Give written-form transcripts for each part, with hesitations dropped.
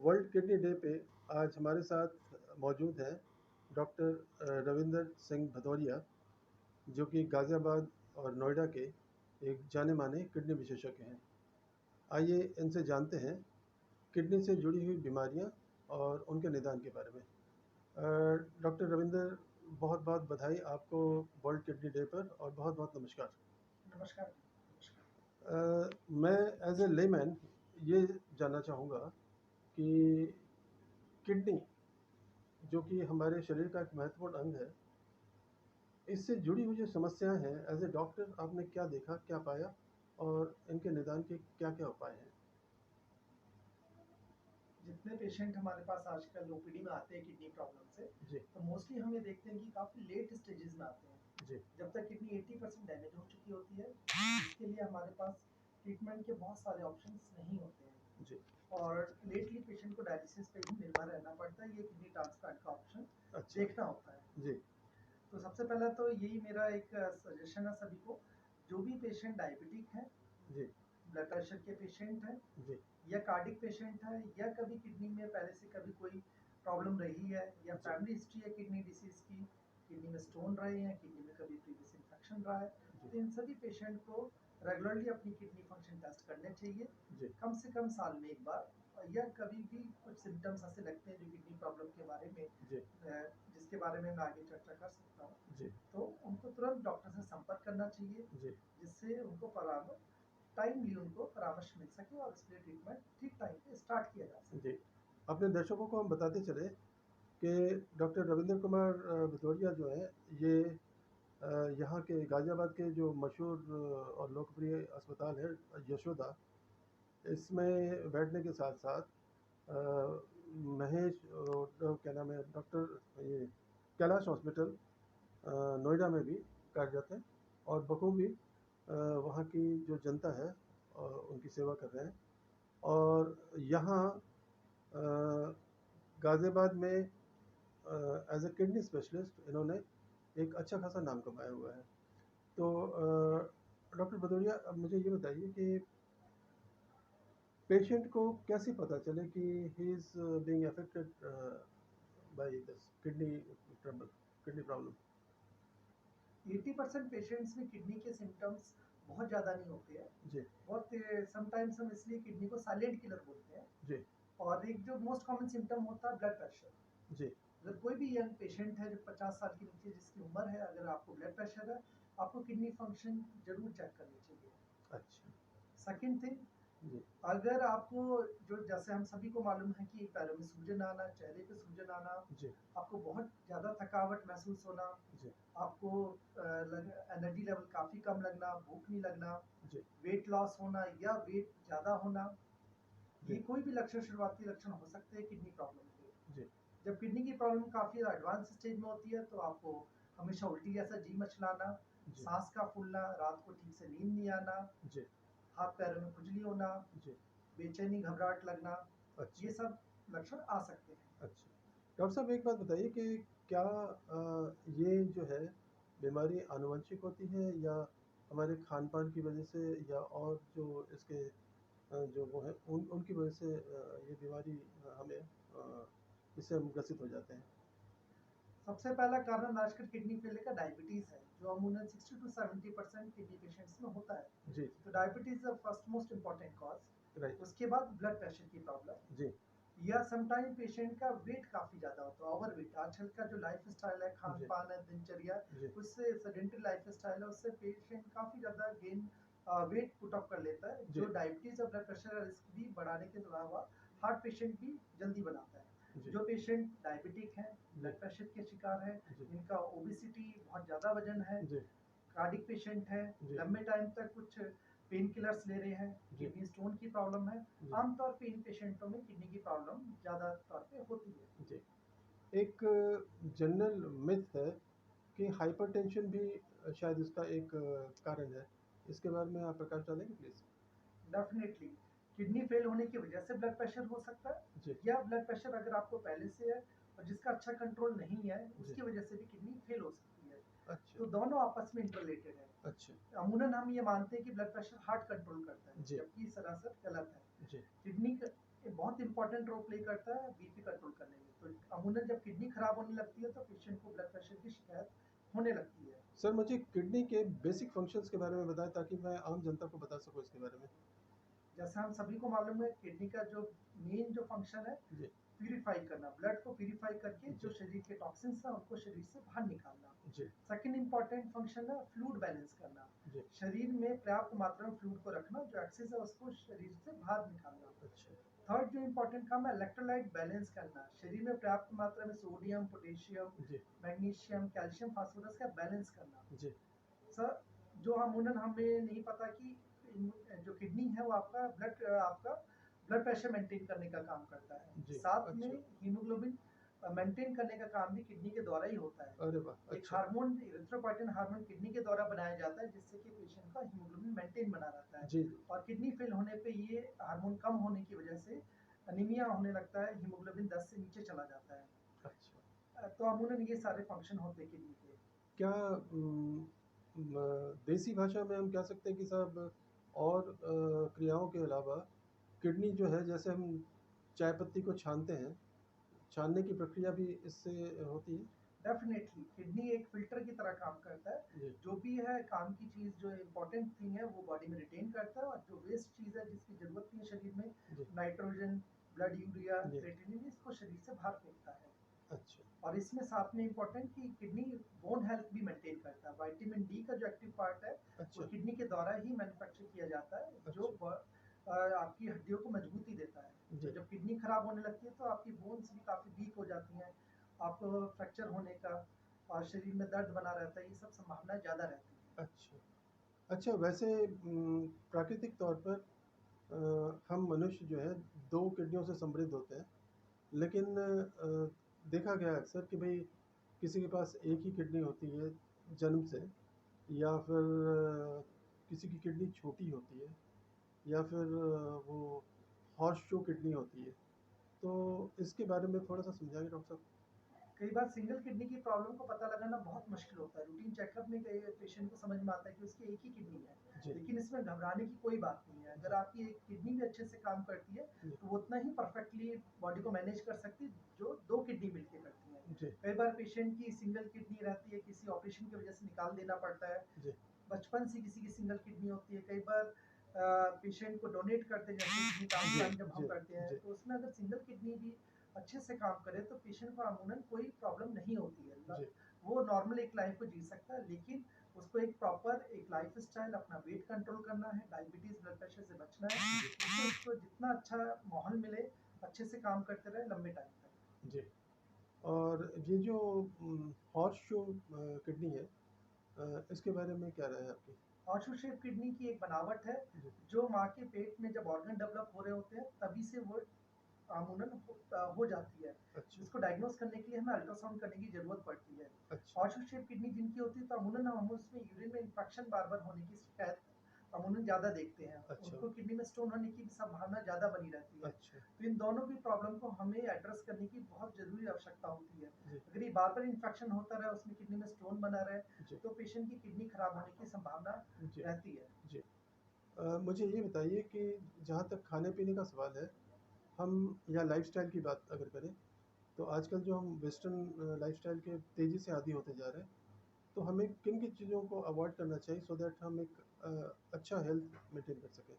World kidney day पे आज हमारे साथ मौजूद हैं डॉक्टर रविंदर सिंह भदौरिया, जो कि गाज़ियाबाद और नोएडा के एक जाने माने किडनी विशेषज्ञ हैं। आइए इनसे जानते हैं किडनी से जुड़ी हुई बीमारियां और उनके निदान के बारे में। डॉक्टर रविंदर, बहुत बहुत बधाई आपको वर्ल्ड किडनी डे पर, और बहुत बहुत नमस्कार। नमस्कार। नमस्कार। मैं एज ए लेमैन ये जानना चाहूँगा कि किडनी, जो कि हमारे शरीर का एक महत्वपूर्ण अंग है, इससे जुड़ी हुई जो समस्याएं हैं, एज ए डॉक्टर आपने क्या देखा, क्या पाया, और इनके निदान के क्या क्या उपाय हैं? जितने पेशेंट हमारे पास आजकल ओपीडी में आते हैं किडनी प्रॉब्लम से, जी। तो मोस्टली हम ये देखते हैं कि काफ़ी लेट स्टेजेस में आते हैं, जी। जब तक किडनी 80% डैमेज हो चुकी होती है। इसके लिए हमारे पास ट्रीटमेंट के बहुत सारे ऑप्शंस नहीं होते हैं, जी। और लेटली पेशेंट को डायलिसिस पे ही निर्भर रहना पड़ता है। ये किडनी ट्रांसप्लांट का ऑप्शन अच्छा। देखना होता है। जी। तो सबसे पहला तो यही मेरा एक सजेशन है सभी को, जो भी पेशेंट डायबिटिक है, जी। ब्लड प्रेशर के पेशेंट हैं, जी। या कार्डिक पेशेंट है, या कभी किडनी में पहले से कभी कोई प्रॉब्लम रही है, या जी। फैमिली हिस्ट्री है किडनी डिसीज की, किडनी में स्टोन रहे हैं, किडनी में कभी प्रीवियस इन्फेक्शन रहा है, जी। तो इन सभी पेशेंट को रेगुलरली अपनी किडनी फंक्शन टेस्ट करने चाहिए, जी। कम से कम साल में एक बार। या कभी भी कुछ सिम्टम्स ऐसे लगते हैं जो किडनी प्रॉब्लम के बारे में, जी। जिसके बारे में मैं आगे चर्चा कर सकता हूँ, जी। तो उनको तुरंत डॉक्टर से संपर्क करना चाहिए, जी। जिससे उनको परामर्श टाइमली उनको परामर्श मिल सके और इसके लिए ट्रीटमेंट ठीक टाइम पे स्टार्ट किया जा सके। जी। अपने दर्शकों को हम बताते चले कि डॉक्टर रविंद्र कुमार भदौरिया जो हैं, ये यहाँ के गाज़ियाबाद के जो मशहूर और लोकप्रिय अस्पताल है यशोदा, इसमें बैठने के साथ साथ महेश क्या नाम है, डॉक्टर ये कैलाश हॉस्पिटल नोएडा में भी कार्यरत हैं, और बखूबी वहाँ की जो जनता है उनकी सेवा कर रहे हैं। और यहाँ गाज़ियाबाद में एज ए किडनी स्पेशलिस्ट इन्होंने एक अच्छा खासा नाम कमाया हुआ है। तो डॉक्टर भदौरिया, अब मुझे ये बताइए कि पेशेंट को कैसे पता चले कि he is being affected by this kidney trouble, kidney problem? 80% patients में किडनी के सिम्टम्स बहुत ज़्यादा नहीं होते हैं। जी। बहुत समटाइम्स हम इसलिए किडनी को साइलेंट किलर बोलते हैं। जी। और एक जो मोस्ट कॉमन सिम्टम होता है ब्लड प्रेशर। जी। अगर कोई भी यंग पेशेंट है जो 50 साल के नीचे जिसकी उम्र है, अगर आपको ब्लड प्रेशर है, आपको किडनी फंक्शन जरूर चेक करनी चाहिए। अच्छा। सेकेंड थिंग, जी। अगर आपको, जो जैसे हम सभी को मालूम है कि पैरों में सूजन आना, चेहरे पे सूजन आना, जी। आपको बहुत ज़्यादा थकावट महसूस होना, जी। आपको एनर्जी लेवल काफ़ी कम लगना, भूख नहीं लगना, जी। वेट लॉस होना या वेट ज़्यादा होना, ये जी। कोई भी लक्षण, शुरुआती लक्षण हो सकते हैं किडनी प्रॉब्लम के। जी। जब किडनी की प्रॉब्लम काफ़ी एडवांस स्टेज में होती है, तो आपको हमेशा उल्टी जैसा जी मचलाना, जी। सांस का फूलना, रात को ठीक से नींद नहीं आना, जी। हाथ पैरों में खुजली होना, जी। बेचैनी, घबराहट लगना, अच्छा। ये सब लक्षण आ सकते हैं। अच्छा। डॉक्टर साहब, एक बात बताइए कि क्या ये जो है बीमारी आनुवंशिक होती है, या हमारे खान-पान की वजह से, या और जो इसके जो वो है उनकी वजह से ये बीमारी हमें इससे हम ग्रसित हो जाते हैं? सबसे पहला कारण आजकल किडनी फेलियर का डायबिटीज है, जो अमूमन 60 टू 70% किडनी पेशेंट्स में होता है। जी। तो diabetes is first most important right. Cause. उसके बाद ब्लड प्रेशर की प्रॉब्लम, जी। या समटाइम पेशेंट का वेट काफी ज्यादा होता है, ओवर वेट। आजकल का जो लाइफ स्टाइल है, खान जी। पान है, दिनचर्या, जी। उससे सेडेंटरी लाइफ स्टाइल है, उससे पेशेंट काफी ज्यादा गेन वेट पुट अप कर लेता है, जी। जो डायबिटीज और ब्लड प्रेशर का रिस्क भी बढ़ाने के अलावा हार्ट पेशेंट भी जल्दी बनाता है। जी। जो पेशेंट डायबिटिक है, जी। ब्लड प्रेशर के शिकार है, जी। जिनका ओबिसिटी, बहुत ज़्यादा वजन है, जी। कार्डिक पेशेंट है, जी। लंबे टाइम तक कुछ पेन किलर्स ले रहे हैं, जी। किडनी स्टोन की प्रॉब्लम है, जी। आमतौर पे इन पेशेंटों में किडनी की प्रॉब्लम ज़्यादा तौर पे होती है। जी। एक जनरल मिथ है कि हाइपरटेंशन भी शायद इसका एक कारण है। इसके बारे में आप प्रकाश डालेंगे प्लीज़? डेफिनेटली किडनी फेल होने की वजह से ब्लड प्रेशर हो सकता है, जी। या ब्लड प्रेशर अगर आपको पहले से है और जिसका अच्छा कंट्रोल नहीं है, जी। उसकी वजह से भी किडनी फेल हो सकती है। अच्छा। तो दोनों आपस में इंटरलेटेड है। अच्छा। अमूमन हम ये मानते हैं कि ब्लड प्रेशर हार्ट कंट्रोल करता है, जी। जबकि सरासर गलत है। जी। किडनी का ये बहुत बहुत इंपॉर्टेंट रोल प्ले करता है बीपी कंट्रोल करने में। तो अमूमन जब किडनी खराब होने लगती है तो पेशेंट को ब्लड प्रेशर की शिकायत होने लगती है। सर मुझे किडनी के बेसिक फंक्शंस के बारे में बताएं ताकि मैं आम जनता को बता सकूं इसके बारे में। जैसे हम सभी को मालूम है किडनी का जो मेन जो फंक्शन है जी प्यूरिफाई करना, ब्लड को प्यूरिफाई करके जो जी शरीर के टॉक्सिन्स है उनको शरीर से बाहर निकालना। जी सेकंड इंपॉर्टेंट फंक्शन है फ्लूइड बैलेंस करना, जी। शरीर में पर्याप्त मात्रा में फ्लूइड को रखना, जो एक्सेस है उसको शरीर से बाहर निकालना। अच्छा। थर्ड जो इंपॉर्टेंट काम है इलेक्ट्रोलाइट बैलेंस करना, शरीर में पर्याप्त मात्रा में sodium, potassium, G magnesium, calcium, phosphorus का बैलेंस करना। जी सर जो अमूमन हमें नहीं पता कि जो किडनी है वो आपका ब्लड प्रेशर मेंटेन करने का काम करता है, जी। साथ में अच्छा। हीमोग्लोबिन मेंटेन करने का काम भी किडनी के द्वारा ही होता है। अरे वाह! एक अच्छा। हार्मोन इरिथ्रोपोइटिन हार्मोन किडनी के द्वारा बनाया जाता है जिससे कि पेशेंट का हीमोग्लोबिन मेंटेन बना रहता है। जी जी। और किडनी फेल होने पे ये हार्मोन कम होने की वजह से अनीमिया होने लगता है, हीमोग्लोबिन 10 से नीचे चला जाता है। अच्छा। तो अमूमन ये सारे फंक्शन होते हैं किडनी के। क्या देसी भाषा में हम कह सकते हैं कि साहब और क्रियाओं के अलावा किडनी जो है जैसे हम चाय पत्ती को छानते हैं, छानने की प्रक्रिया भी इससे होती है? डेफिनेटली किडनी एक फिल्टर की तरह काम करता है, जी जो भी है काम की चीज जो इम्पोर्टेंट थिंग है वो बॉडी में रिटेन करता है, और जो वेस्ट चीज है जिसकी जरूरत नहीं है शरीर में, जी नाइट्रोजन, ब्लड यूरिया, जी। क्रिएटिनिन, इसको शरीर से बाहर फेंकता है। अच्छा और इसमें साथ में इम्पोर्टेंट कि किडनी बोन हेल्थ भी मेंटेन करता है, विटामिन डी का जो एक्टिव पार्ट है वो अच्छा किडनी के द्वारा ही मैन्युफैक्चर किया जाता है, जो अच्छा। आपकी हड्डियों को मजबूती देता है। तो जी जब किडनी खराब होने लगती है तो आपकी बोन्स भी काफी वीक हो जाती हैं, आपको फ्रैक्चर होने का और शरीर में दर्द बना रहता है, ये सब संभावना ज्यादा रहती है। अच्छा। अच्छा वैसे प्राकृतिक तौर पर हम मनुष्य जो है दो किडनियों से समृद्ध होते हैं, लेकिन देखा गया है अक्सर कि भाई किसी के पास एक ही किडनी होती है जन्म से, या फिर किसी की किडनी छोटी होती है, या फिर वो हॉर्स शू किडनी होती है। तो इसके बारे में थोड़ा सा समझाएंगे डॉक्टर साहब? कई बार सिंगल किडनी की प्रॉब्लम को पता लगाना बहुत मुश्किल होता है, रूटीन चेकअप में कई पेशेंट को समझ में आता है कि उसकी एक ही किडनी है, जी लेकिन इसमें घबराने की कोई बात नहीं है। अगर जी आपकी एक किडनी भी अच्छे से काम करती है जी तो वो उतना ही परफेक्टली बॉडी को मैनेज कर सकती है जो दो किडनी मिलकर करती है। जी कई बार पेशेंट की सिंगल किडनी रहती है, किसी ऑपरेशन की वजह से निकाल देना पड़ता है, जी बचपन से किसी की सिंगल किडनी होती है, कई बार पेशेंट को डोनेट करते हैं, जैसे किडनी जी ट्रांसप्लांट जब हम जी करते हैं जी तो उसमें अगर सिंगल किडनी भी अच्छे से काम करे तो पेशेंट को अमूमन कोई प्रॉब्लम नहीं होती है, जी वो नॉर्मल एक लाइफ को जी सकता है। लेकिन उसको एक प्रॉपर एक लाइफ स्टाइल, अपना वेट कंट्रोल करना है, डायबिटीज ब्लड प्रेशर से बचना है, जी जिससे उसको जितना अच्छा माहौल मिले अच्छे से काम करते रहे लंबे टाइम तक। जी। और ये जो हॉर्स शू किडनी है, इसके बारे में क्या राय है आपकी? हॉर्सशू शेप किडनी की एक बनावट है जी जो माँ के पेट में जब ऑर्गन डेवलप हो रहे होते हैं तभी से वो अमूमन हो जाती है, अच्छा जिसको डायग्नोस करने के लिए हमें अल्ट्रासाउंड करने की जरूरत पड़ती है। अच्छा हॉर्सशू शेप किडनी जिनकी होती है तो अमूमन हम उसमें यूरिन में इन्फेक्शन बार बार होने की शिकायत अमूमन ज्यादा देखते हैं, अच्छा उनको किडनी में स्टोन होने की संभावना ज्यादा बनी रहती है। अच्छा। तो इन दोनों की प्रॉब्लम को हमें एड्रेस करने की बहुत जरूरी आवश्यकता होती है। जी अगर ये बार बार इन्फेक्शन होता रहे, उसमें किडनी में स्टोन बना रहे, जी तो पेशेंट की किडनी खराब होने की संभावना जी रहती है। जी। मुझे ये बताइए कि जहाँ तक खाने पीने का सवाल है, हम या लाइफस्टाइल की बात अगर करें, तो आजकल जो हम वेस्टर्न लाइफस्टाइल के तेज़ी से आदी होते जा रहे हैं, तो हमें किन किन चीज़ों को अवॉइड करना चाहिए सो दैट हम एक अच्छा हेल्थ मेंटेन कर सकें?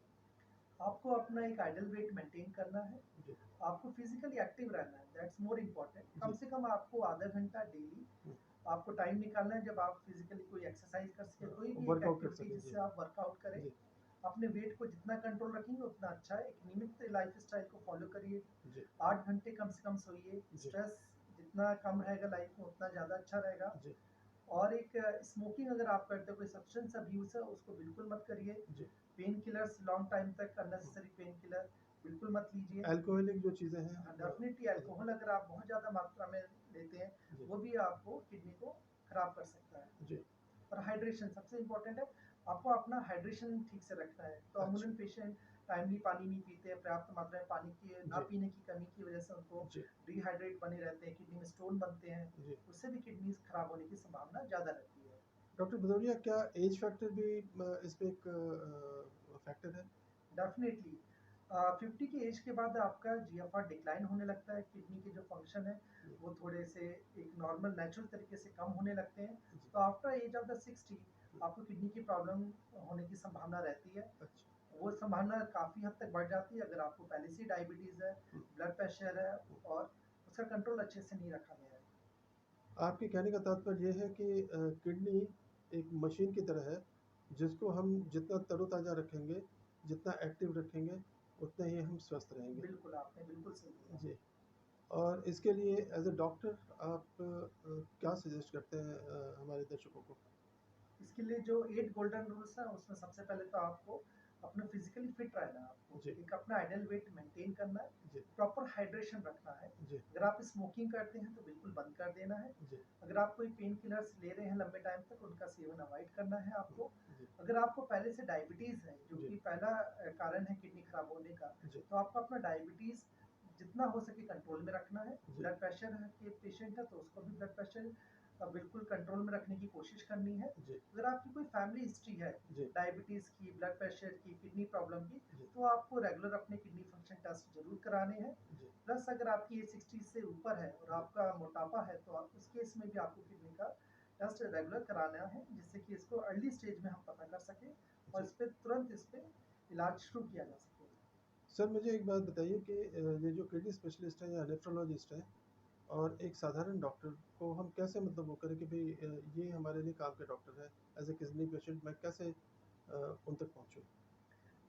आपको अपना एक आइडल वेट मेंटेन करना है, जी आपको फिजिकली एक्टिव रहना है, दैट्स मोर इम्पोर्टेंट। कम जी। से कम आपको आधा घंटा डेली हम्म, आपको टाइम निकालना है जब आप फिजिकली कोई एक्सरसाइज कर सके, कोई भी एक वर्कआउट कर एक्टिविटी सकें। जी जिससे आप वर्कआउट करें। जी अपने वेट को जितना कंट्रोल रखेंगे उतना अच्छा है, एक नियमित लाइफ स्टाइल को फॉलो करिए, जी 8 घंटे कम से कम सोइए, जी स्ट्रेस जितना कम रहेगा लाइफ में उतना ज़्यादा अच्छा रहेगा। जी और एक स्मोकिंग अगर आप करते हो, कोई सब्सटेंस अब्यूज है उसको बिल्कुल मत करिए। जी। पेन किलर्स लॉन्ग टाइम तक अननेसेसरी पेन किलर बिल्कुल मत लीजिए। अल्कोहलिक जो चीज़ें हैं हाँ डेफिनेटली अदर। अल्कोहल अगर आप बहुत ज़्यादा मात्रा में लेते हैं जी वो भी आपको किडनी को खराब कर सकता है। जी। और हाइड्रेशन सबसे इम्पोर्टेंट है, आपको अपना हाइड्रेशन ठीक से रखना है। तो अच्छा। अमूमन पेशेंट टाइमली पानी नहीं पीते, पर्याप्त मात्रा में पानी की ना जी पीने की कमी की वजह से उनको जी डिहाइड्रेट बने रहते हैं, किडनी में स्टोन बनते हैं, जी। उससे भी किडनी खराब होने की संभावना ज़्यादा रहती है। डॉक्टर भदौरिया, क्या एज फैक्टर भी इस पे एक फैक्टर है? डेफिनेटली 50 की एज के बाद आपका जीएफआर डिक्लाइन होने लगता है, किडनी के जो फंक्शन है जी, वो थोड़े से एक नॉर्मल नेचुरल तरीके से कम होने लगते हैं। जी, तो आफ्टर एज ऑफ द 60 हुँ, आपको किडनी की प्रॉब्लम होने की संभावना रहती है। अच्छा, वो संभावना काफ़ी हद तक बढ़ जाती है अगर आपको पहले से ही डायबिटीज़ है, हुँ, ब्लड प्रेशर है हुँ। और उसका कंट्रोल अच्छे से नहीं रखा गया है। आपके कहने का तात्पर्य ये है कि किडनी एक मशीन की तरह है, जिसको हम जितना तरोताज़ा रखेंगे, जितना एक्टिव रखेंगे, उतना ही हम स्वस्थ रहेंगे। बिल्कुल, आपने बिल्कुल सही बोला। जी, और इसके लिए एज़ अ डॉक्टर आप क्या सजेस्ट करते हैं हमारे दर्शकों को? इसके लिए जो 8 गोल्डन रूल्स हैं उसमें सबसे पहले तो आपको अपना फिजिकली फिट रहना है, आपको जी, एक अपना आइडियल वेट मेंटेन करना है, जी, प्रॉपर हाइड्रेशन रखना है। जी, अगर आप स्मोकिंग करते हैं तो बिल्कुल बंद कर देना है। जी, अगर आप कोई पेन किलर्स ले रहे हैं लंबे टाइम तक उनका सेवन अवॉइड करना है हुँ, आपको। जी, अगर आपको पहले से डायबिटीज़ है जो जी, कि पहला कारण है किडनी खराब होने का, जी, तो आपको अपना डायबिटीज़ जितना हो सके कंट्रोल में रखना है। जी, ब्लड प्रेशर है के पेशेंट है तो उसको भी ब्लड प्रेशर बिल्कुल कंट्रोल में रखने की कोशिश करनी है। जी, अगर आपकी कोई फैमिली हिस्ट्री है जी, डायबिटीज़ की, ब्लड प्रेशर की, किडनी प्रॉब्लम की, जी, तो आपको रेगुलर अपने किडनी फंक्शन टेस्ट ज़रूर कराने हैं। जी, प्लस अगर आपकी एज 60 से ऊपर है और जी, आपका मोटापा है, तो आप उस केस में भी आपको किडनी का टेस्ट रेगुलर कराना है, जिससे कि इसको अर्ली स्टेज में हम पता कर सकें और जी। इस पे तुरंत इस पे इलाज शुरू किया जा सके। सर मुझे एक बात बताइए कि ये जो किडनी स्पेशलिस्ट हैं या नेफ्रोलॉजिस्ट हैं और एक साधारण डॉक्टर को हम कैसे मतलब वो करें कि भई ये हमारे लिए काम के डॉक्टर हैं, एज़ अ किडनी पेशेंट मैं कैसे उन तक पहुँचूँ?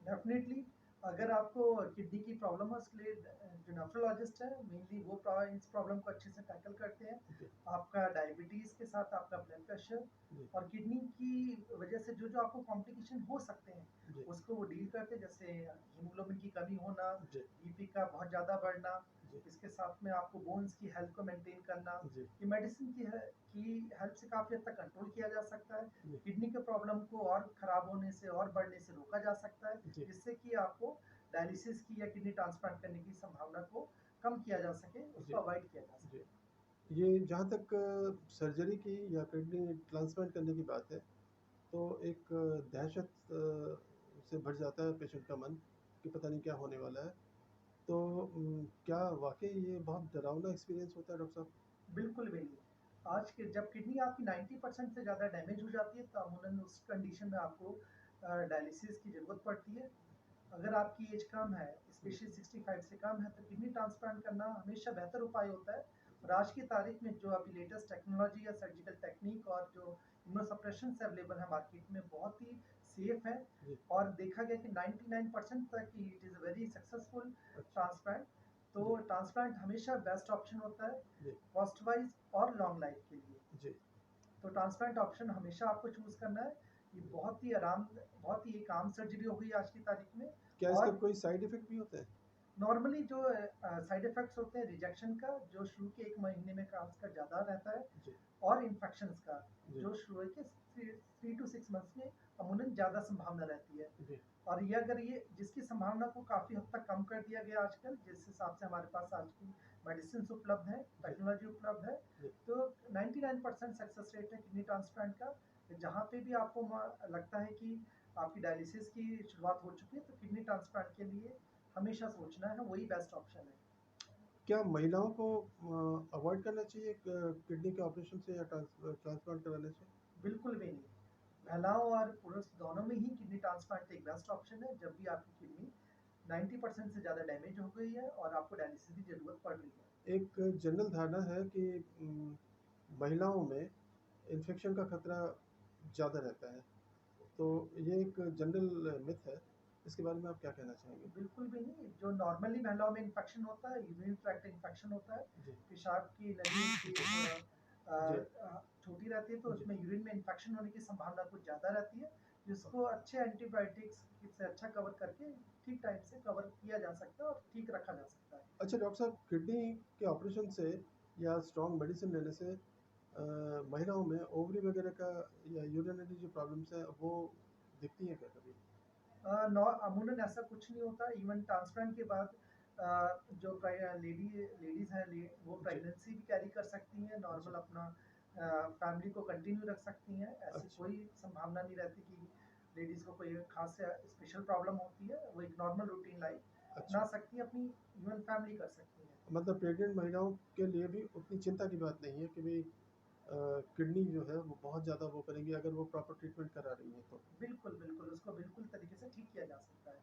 डेफ़िनेटली अगर आपको किडनी की प्रॉब्लम है उसके लिए जो नेफ्रोलॉजिस्ट है मेनली वो इस प्रॉब्लम को अच्छे से टैकल करते हैं। जी, आपका डायबिटीज़ के साथ आपका ब्लड प्रेशर जी, और किडनी की वजह से जो-जो आपको कॉम्प्लिकेशन हो सकते हैं, जी, उसको वो डील करते हैं जैसे हीमोग्लोबिन की कमी होना, जी, बीपी का बहुत ज़्यादा बढ़ना, जी, इसके साथ में आपको बोन्स की हेल्थ को मेंटेन करना, जी, ये मेडिसिन की हेल्प से काफ़ी हद तक कंट्रोल किया जा सकता है। जी, किडनी के प्रॉब्लम को और खराब होने से और बढ़ने से रोका जा सकता है, जी, जिससे कि आपको डायलिसिस की या किडनी ट्रांसप्लांट करने की संभावना को कम किया जा सके, उसको जी, अवॉइड किया जा जी। सके। ये जहाँ तक सर्जरी की या किडनी ट्रांसप्लांट करने की बात है, तो एक दहशत से भर जाता है पेशेंट का मन कि पता नहीं क्या होने वाला है। तो क्या वाक़ई ये बहुत डरावना एक्सपीरियंस होता है डॉक्टर साहब? बिल्कुल भी नहीं। आज के जब किडनी आपकी 90% से ज़्यादा डैमेज हो जाती है, तो अमूमन उस कंडीशन में आपको डायलिसिस की ज़रूरत पड़ती है। अगर आपकी एज कम है, जी, स्पेशली 65 से कम है, तो किडनी ट्रांसप्लांट करना हमेशा बेहतर उपाय होता है। जी, और आज की तारीख में जो अभी लेटेस्ट टेक्नोलॉजी या सर्जिकल टेक्नीक और जो इम्यूनोसप्रेशंस अवेलेबल है मार्केट में बहुत ही सेफ है जी, और देखा गया कि 99% तक इट इज़ वेरी सक्सेसफुल अच्छा, ट्रांसप्लांट। तो जी, ट्रांसप्लांट हमेशा बेस्ट ऑप्शन होता है जी, कॉस्ट वाइज और लॉन्ग लाइफ के लिए। जी, तो ट्रांसप्लांट ऑप्शन हमेशा आपको चूज़ करना है। ये जी। बहुत ही एक आम सर्जरी हो गई आज की तारीख में क्या इसके और कोई साइड इफ़ेक्ट भी होते हैं? नॉर्मली जो साइड इफ़ेक्ट्स होते हैं रिजेक्शन का, जो शुरू के 1 महीने में खासकर ज़्यादा रहता है जी, और इन्फेक्शंस का, जी, जो शुरू के 3 टू 6 मंथ्स में अमूमन ज़्यादा संभावना रहती है। जी, और ये अगर ये जिसकी संभावना को काफ़ी हद तक कम कर दिया गया आजकल, जिस हिसाब से हमारे पास आज की मेडिसिन्स उपलब्ध हैं, जी, टेक्नोलॉजी उपलब्ध है, जी। तो 99% सक्सेस रेट है किडनी ट्रांसप्लांट का। जहाँ पे भी आपको लगता है कि आपकी डायलिसिस की शुरुआत हो चुकी है, तो किडनी ट्रांसप्लांट के लिए हमेशा सोचना है, वही बेस्ट ऑप्शन है। क्या महिलाओं को अवॉइड करना चाहिए किडनी के ऑपरेशन से या ट्रांसप्लांट कराने से? बिल्कुल भी नहीं। महिलाओं और पुरुष दोनों में ही किडनी ट्रांसप्लांट एक बेस्ट ऑप्शन है, जब भी आपकी किडनी 90% से ज़्यादा डैमेज हो गई है और आपको डायलिसिस की ज़रूरत पड़ रही है। एक जनरल धारणा है कि महिलाओं में इन्फेक्शन का खतरा ज़्यादा रहता है। तो ये एक जनरल मिथ है। इसके बारे में आप क्या कहना चाहेंगे? बिल्कुल भी नहीं, जो नॉर्मली महिलाओं में इन्फेक्शन होता है, यूरिन ट्रैक्ट इन्फेक्शन होता है, जी, पेशाब की नली की जी, छोटी रहती है, तो जी, उसमें यूरिन में इन्फेक्शन होने की संभावना कुछ ज़्यादा रहती है, हाँ। जिसको अच्छे एंटीबायोटिक्स से अच्छा कवर करके ठीक टाइम से कवर किया जा सकता है और ठीक रखा जा सकता है। अच्छा डॉक्टर साहब किडनी के ऑपरेशन से या स्ट्रॉन्ग मेडिसिन लेने से महिलाओं में ओवरी वगैरह का या यूरिनरी जो प्रॉब्लम्स हैं वो दिखती हैं क्या कभी? अमूमन ऐसा कुछ नहीं होता। इवन ट्रांसप्लांट के बाद जो लेडीज़ हैं वो जी, प्रेगनेंसी भी कैरी कर सकती हैं, जी, नॉर्मल अपना फैमिली को कंटिन्यू रख सकती हैं। ऐसी अच्छा, कोई संभावना नहीं रहती कि लेडीज़ को कोई खास स्पेशल प्रॉब्लम होती है, वो एक नॉर्मल रूटीन लाइफ अच्छा। अपना सकती है, अपनी इवन फैमिली कर सकती है। मतलब प्रेग्नेंट महिलाओं के लिए भी उतनी चिंता की बात नहीं है कि भाई किडनी जो है वो बहुत ज़्यादा वो करेंगी अगर वो प्रॉपर ट्रीटमेंट करा रही हैं तो। बिल्कुल, बिल्कुल, उसको बिल्कुल तरीके से ठीक किया जा सकता है।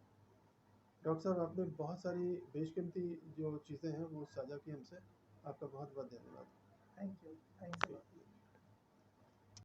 डॉक्टर साहब आपने बहुत सारी बेशकीमती जो चीज़ें हैं वो साझा की हमसे। आपका बहुत बहुत धन्यवाद। Thank you, thanks a lot.